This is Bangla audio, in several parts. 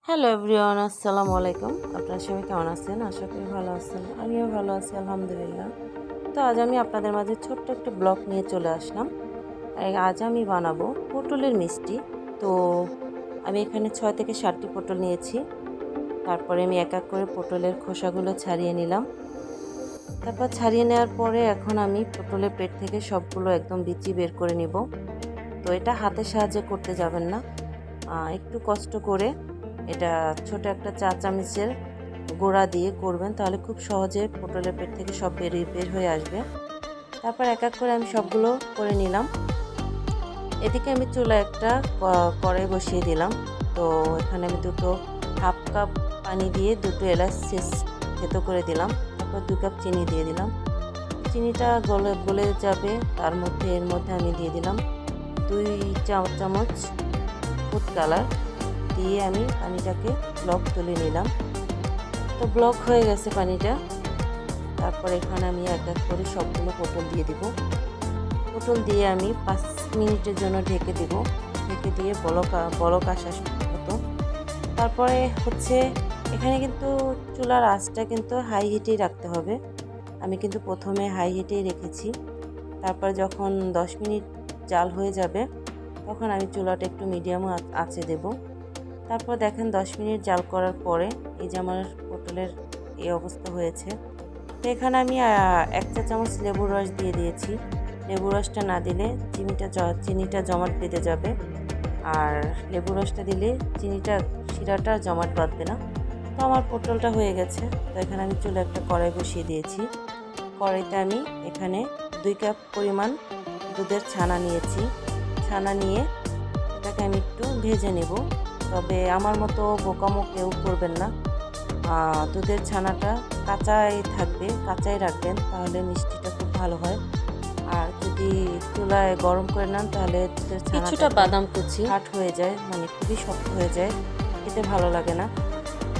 হ্যালো এভরিওয়ান, আসসালামু আলাইকুম। আপনারা সবাই কেমন আছেন? আশা করি ভালো আছেন। আমিও ভালো আছি আলহামদুলিল্লাহ। তো আজ আমি আপনাদের মাঝে ছোট্ট একটা ব্লগ নিয়ে চলে আসলাম। আজ আমি বানাবো পটলের মিষ্টি। তো আমি এখানে 6 থেকে 7টি পটল নিয়েছি। তারপরে আমি এক এক করে পটলের খোসাগুলো ছাড়িয়ে নিলাম। তারপর ছাড়িয়ে নেওয়ার পরে এখন আমি পটলের পেট থেকে সবগুলো একদম বিচি বের করে নিব। তো এটা হাতের সাহায্যে করতে যাবেন না, একটু কষ্ট করে এটা ছোট একটা চা চামচের গোড়া দিয়ে করবেন, তাহলে খুব সহজে পটলের পেট থেকে সব বের হয়ে আসবে। তারপর এক এক করে আমি সবগুলো করে নিলাম। এদিকে আমি চুলায় একটা কড়াই বসিয়ে দিলাম। তো এখানে আমি দুটো হাফ কাপ পানি দিয়ে দুটো এলাচ থেতো করে দিলাম। তারপর 2 কাপ চিনি দিয়ে দিলাম। চিনিটা গলে যাবে, এর মধ্যে আমি দিয়ে দিলাম 2 চামচ ফুড কালার দিয়ে আমি পানিটাকে ব্লক তুলে নিলাম। তো ব্লক হয়ে গেছে পানিটা। তারপর এখানে আমি এক এক করে সবগুলো পটল দিয়ে দিব। পটল দিয়ে আমি 5 মিনিটের জন্য ঢেকে দিব। ঢেকে দিয়ে বলক আসা মতো। তারপরে হচ্ছে এখানে কিন্তু চুলার আঁচটা কিন্তু হাই হিটেই রাখতে হবে। আমি কিন্তু প্রথমে হাই হিটেই রেখেছি। তারপর যখন 10 মিনিট জাল হয়ে যাবে তখন আমি চুলাটা একটু মিডিয়াম আঁচে দেব। তারপর দেখেন 10 মিনিট জাল করার পরে এই যে আমার পটলের এই অবস্থা হয়েছে। তো এখানে আমি 1 চা চামচ লেবুর রস দিয়ে দিয়েছি। লেবুর রসটা না দিলে চিনিটা জমাট বেঁধে যাবে, আর লেবুর রসটা দিলে শিরাটা জমাট বাঁধবে না। তো আমার পটলটা হয়ে গেছে। তো এখানে আমি চুলে একটা কড়াই বসিয়ে দিয়েছি। কড়াইতে আমি এখানে 2 কাপ পরিমাণ দুধের ছানা নিয়েছি। ছানা নিয়ে এটাকে আমি একটু ভেজে নেব। তবে আমার মতো বোকামো কেউ করবেন না। দুধের ছানাটা কাঁচাই রাখবেন, তাহলে মিষ্টিটা খুব ভালো হয়। আর যদি চুলায় গরম করে নেন তাহলে দুধের ছানাটা কিছুটা বাদাম কুচি হাট হয়ে যায়, মানে খুবই শক্ত হয়ে যায়, খেতে ভালো লাগে না।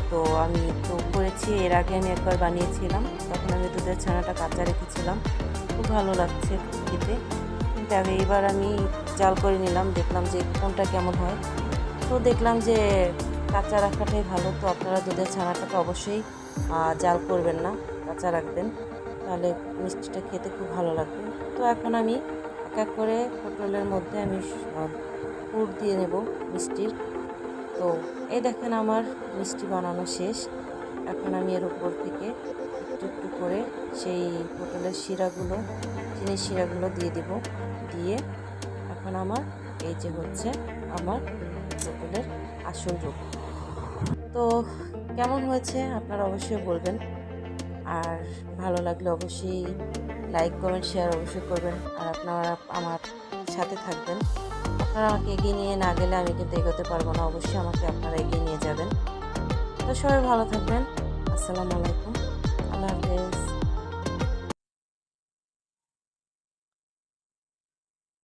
তো আমি তো করেছি, এর আগে আমি একবার বানিয়েছিলাম, তখন আমি দুধের ছানাটা কাঁচা রেখেছিলাম, খুব ভালো লাগছে খেতে। কিন্তু এইবার আমি জাল করে নিলাম, দেখলাম যে কোনটা কেমন হয়। তো দেখলাম যে কাঁচা রাখাটাই ভালো। তো আপনারা দুধের ছানাটাকে অবশ্যই জাল করবেন না, কাঁচা রাখবেন, তাহলে মিষ্টিটা খেতে খুব ভালো লাগবে। তো এখন আমি এক এক করে পটলের মধ্যে আমি পুর দিয়ে নেব মিষ্টির। তো এই দেখেন আমার মিষ্টি বানানো শেষ। এখন আমি এর উপর থেকে একটু একটু করে সেই পটলের চিনির শিরাগুলো দিয়ে দিব। দিয়ে এখন আমার এই যে হচ্ছে আমার পটলের আসল রূপ। তো কেমন হয়েছে আপনারা অবশ্যই বলবেন, আর ভালো লাগলে অবশ্যই লাইক কমেন্ট শেয়ার অবশ্যই করবেন, আর আপনারা আমার সাথে থাকবেন। আপনারা আমাকে এগিয়ে নিয়ে না গেলে আমি কিন্তু এগোতে পারবো না, অবশ্যই আমাকে আপনারা এগিয়ে নিয়ে যাবেন। তো সবাই ভালো থাকবেন। আসসালামু আলাইকুম, আল্লাহ হাফেজ।